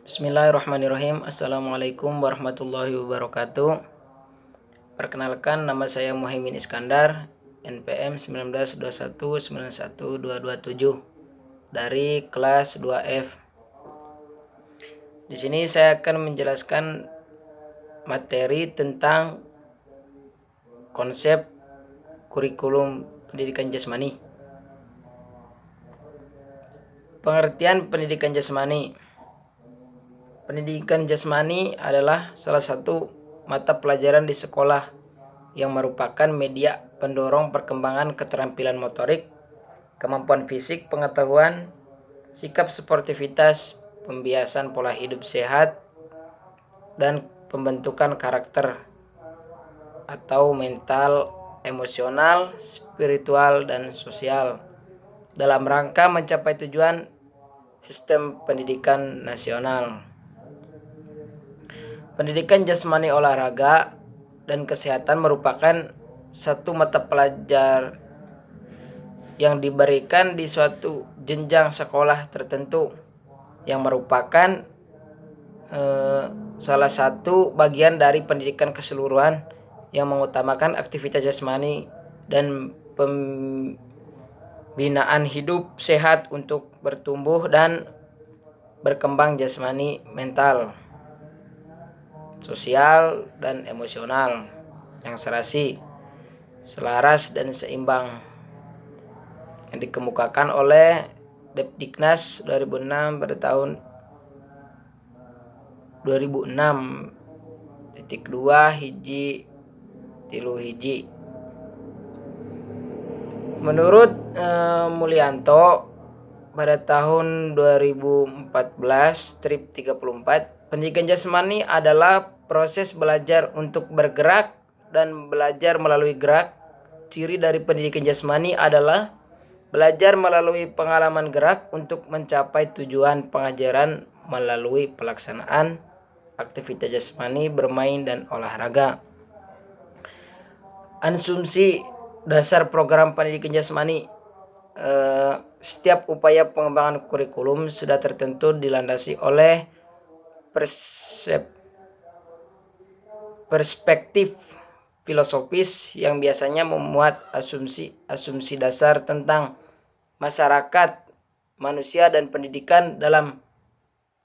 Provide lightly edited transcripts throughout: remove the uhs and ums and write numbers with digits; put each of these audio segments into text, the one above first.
Bismillahirrahmanirrahim. Assalamualaikum warahmatullahi wabarakatuh. Perkenalkan, nama saya Muhaimin Iskandar, NPM 1921912227 dari kelas 2F. Di sini saya akan menjelaskan materi tentang konsep kurikulum pendidikan jasmani. Pengertian pendidikan jasmani. Pendidikan jasmani adalah salah satu mata pelajaran di sekolah yang merupakan media pendorong perkembangan keterampilan motorik, kemampuan fisik, pengetahuan, sikap sportivitas, pembiasan pola hidup sehat, dan pembentukan karakter atau mental, emosional, spiritual, dan sosial dalam rangka mencapai tujuan sistem pendidikan nasional. Pendidikan jasmani, olahraga, dan kesehatan merupakan satu mata pelajar yang diberikan di suatu jenjang sekolah tertentu yang merupakan salah satu bagian dari pendidikan keseluruhan yang mengutamakan aktivitas jasmani dan pembinaan hidup sehat untuk bertumbuh dan berkembang jasmani, mental, sosial, dan emosional yang serasi, selaras, dan seimbang, yang dikemukakan oleh Depdiknas 2006 pada tahun 2006.2 hiji tilu hiji. Menurut Mulyanto pada tahun 2014-34, pendidikan jasmani adalah proses belajar untuk bergerak dan belajar melalui gerak. Ciri dari pendidikan jasmani adalah belajar melalui pengalaman gerak untuk mencapai tujuan pengajaran melalui pelaksanaan aktivitas jasmani, bermain, dan olahraga. Asumsi dasar program pendidikan jasmani. Setiap upaya pengembangan kurikulum sudah tertentu dilandasi oleh perspektif filosofis yang biasanya memuat asumsi dasar tentang masyarakat, manusia, dan pendidikan. Dalam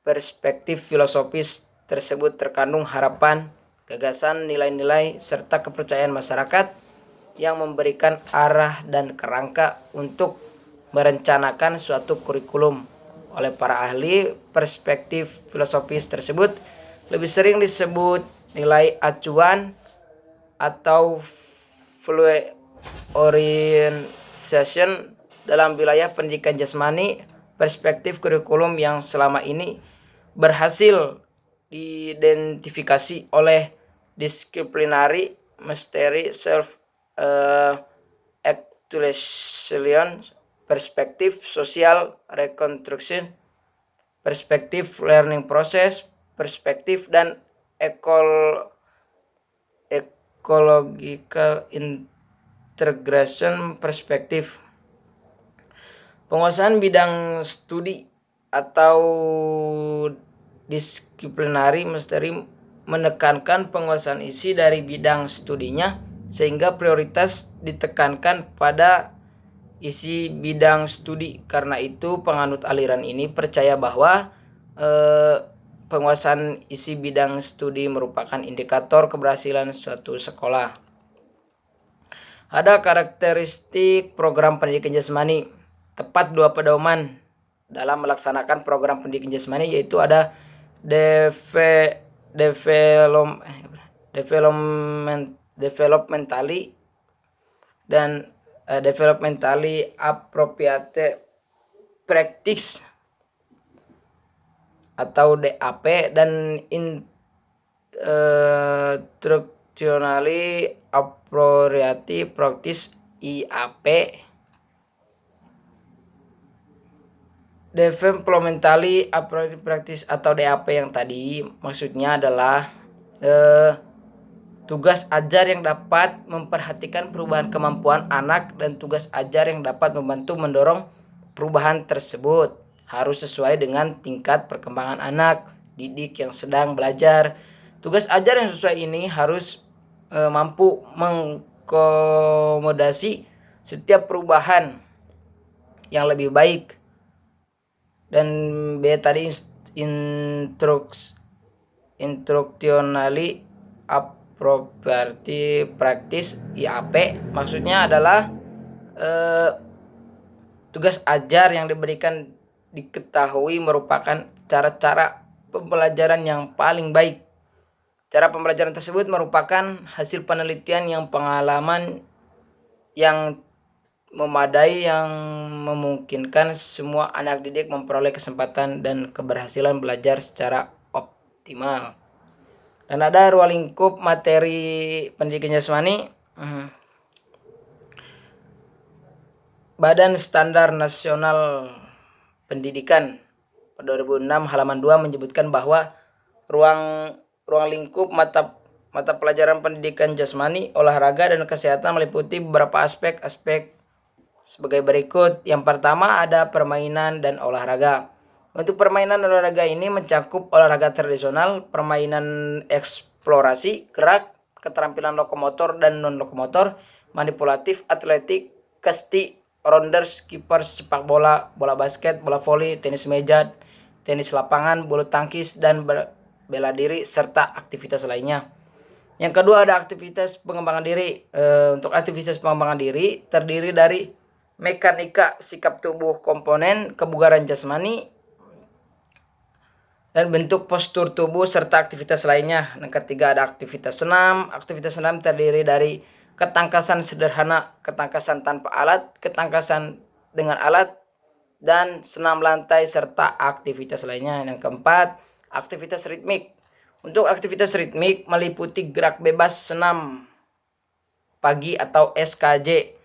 perspektif filosofis tersebut terkandung harapan, gagasan, nilai-nilai, serta kepercayaan masyarakat yang memberikan arah dan kerangka untuk merencanakan suatu kurikulum. Oleh para ahli, perspektif filosofis tersebut lebih sering disebut nilai acuan atau value orientation. Dalam wilayah pendidikan jasmani, perspektif kurikulum yang selama ini berhasil diidentifikasi oleh disciplinary mastery, self actualization, perspektif social reconstruction, perspektif learning process, perspektif dan ecological integration perspektif. Penguasaan bidang studi atau disciplinary mastery menekankan penguasaan isi dari bidang studinya, sehingga prioritas ditekankan pada isi bidang studi. Karena itu penganut aliran ini percaya bahwa penguasaan isi bidang studi merupakan indikator keberhasilan suatu sekolah. Ada karakteristik program pendidikan jasmani. Tepat dua pedoman dalam melaksanakan program pendidikan jasmani, yaitu ada developmentally dan developmentally appropriate practice atau DAP, dan instructionally appropriate practice IAP. Developmentally appropriate practice atau DAP yang tadi maksudnya adalah tugas ajar yang dapat memperhatikan perubahan kemampuan anak dan tugas ajar yang dapat membantu mendorong perubahan tersebut. Harus sesuai dengan tingkat perkembangan anak. didik yang sedang belajar. Tugas ajar yang sesuai ini harus mampu mengkomodasi setiap perubahan yang lebih baik. Dan B tadi instruktionally appropriate practice IAP, maksudnya adalah tugas ajar yang diberikan diketahui merupakan cara-cara pembelajaran yang paling baik. Cara pembelajaran tersebut merupakan hasil penelitian yang pengalaman yang memadai yang memungkinkan semua anak didik memperoleh kesempatan dan keberhasilan belajar secara optimal. Dan ada ruang lingkup materi pendidikan jasmani. Badan Standar Nasional Pendidikan pada 2006 halaman 2 menyebutkan bahwa ruang lingkup mata pelajaran pendidikan jasmani, olahraga, dan kesehatan meliputi beberapa aspek sebagai berikut. Yang pertama ada permainan dan olahraga. Untuk permainan dan olahraga ini mencakup olahraga tradisional, permainan eksplorasi, gerak, keterampilan lokomotor dan non-lokomotor, manipulatif, atletik, kasti, rounders, kippers, sepak bola, bola basket, bola voli, tenis meja, tenis lapangan, bulu tangkis, dan bela diri, serta aktivitas lainnya. Yang kedua ada aktivitas pengembangan diri. Untuk aktivitas pengembangan diri terdiri dari mekanika sikap tubuh, komponen kebugaran jasmani, dan bentuk postur tubuh serta aktivitas lainnya. Yang ketiga ada aktivitas senam. Aktivitas senam terdiri dari ketangkasan sederhana, ketangkasan tanpa alat, ketangkasan dengan alat, dan senam lantai serta aktivitas lainnya. Yang keempat, aktivitas ritmik. Untuk aktivitas ritmik meliputi gerak bebas, senam pagi atau SKJ,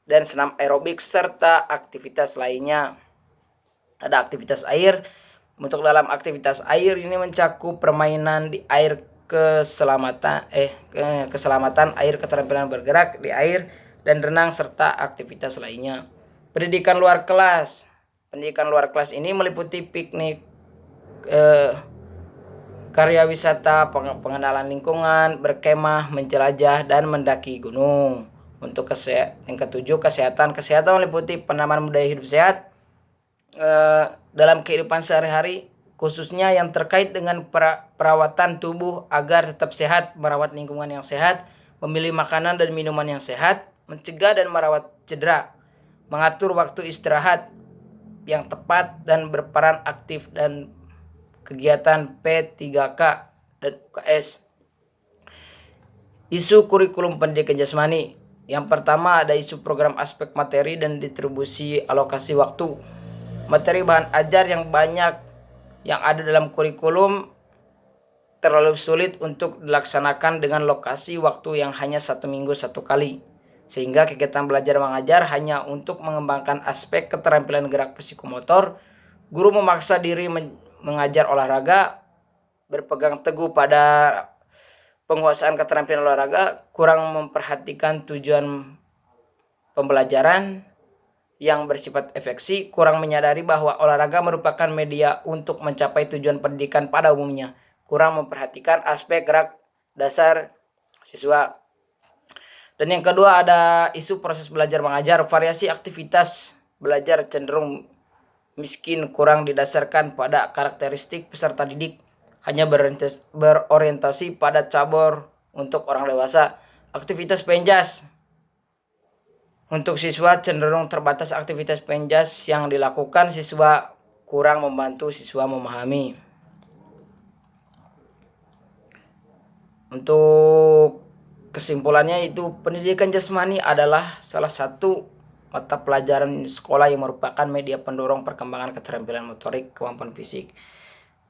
dan senam aerobik serta aktivitas lainnya. Ada aktivitas air. Untuk dalam aktivitas air ini mencakup permainan di air, keselamatan air, keterampilan bergerak di air, dan renang serta aktivitas lainnya. Pendidikan luar kelas. Pendidikan luar kelas ini meliputi piknik, karya wisata, pengenalan lingkungan, berkemah, menjelajah, dan mendaki gunung. Untuk yang ketujuh kesehatan. Kesehatan meliputi penanaman budaya hidup sehat dalam kehidupan sehari-hari, khususnya yang terkait dengan perawatan tubuh agar tetap sehat, merawat lingkungan yang sehat, memilih makanan dan minuman yang sehat, mencegah dan merawat cedera, mengatur waktu istirahat yang tepat, dan berperan aktif dan kegiatan P3K dan UKS. Isu kurikulum pendidikan jasmani. Yang pertama ada isu program aspek materi dan distribusi alokasi waktu. Materi bahan ajar yang banyak yang ada dalam kurikulum terlalu sulit untuk dilaksanakan dengan lokasi waktu yang hanya 1 minggu 1 kali. Sehingga kegiatan belajar mengajar hanya untuk mengembangkan aspek keterampilan gerak psikomotor. Guru memaksa diri mengajar olahraga, berpegang teguh pada penguasaan keterampilan olahraga, kurang memperhatikan tujuan pembelajaran yang bersifat efeksi, kurang menyadari bahwa olahraga merupakan media untuk mencapai tujuan pendidikan pada umumnya, kurang memperhatikan aspek gerak dasar siswa. Dan yang kedua ada isu proses belajar mengajar. Variasi aktivitas belajar cenderung miskin, kurang didasarkan pada karakteristik peserta didik, hanya berorientasi pada cabur untuk orang dewasa. Aktivitas penjas. Untuk siswa cenderung terbatas aktivitas penjas yang dilakukan, siswa kurang membantu siswa memahami. Untuk kesimpulannya itu pendidikan jasmani adalah salah satu mata pelajaran sekolah yang merupakan media pendorong perkembangan keterampilan motorik, kemampuan fisik.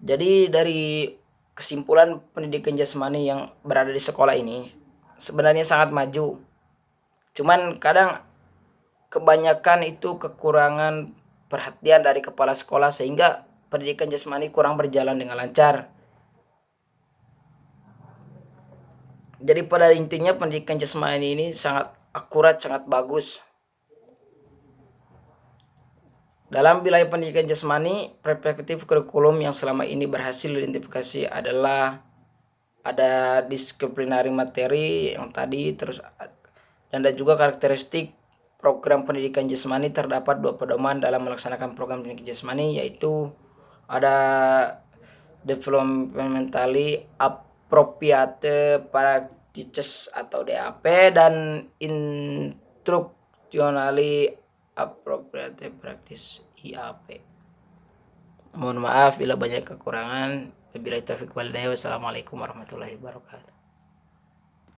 Jadi dari kesimpulan pendidikan jasmani yang berada di sekolah ini sebenarnya sangat maju. Cuman kadang kebanyakan itu kekurangan perhatian dari kepala sekolah sehingga pendidikan jasmani kurang berjalan dengan lancar. Jadi pada intinya pendidikan jasmani ini sangat akurat, sangat bagus. Dalam wilayah pendidikan jasmani, perspektif kurikulum yang selama ini berhasil diidentifikasi adalah ada disiplinari materi yang tadi, terus dan ada juga karakteristik program pendidikan jasmani. Terdapat 2 pedoman dalam melaksanakan program pendidikan jasmani, yaitu ada developmentally appropriate practices atau DAP dan instructionally appropriate practice IAP. Mohon maaf bila banyak kekurangan. Wabillahi taufiq wal hidayah. Wassalamualaikum warahmatullahi wabarakatuh.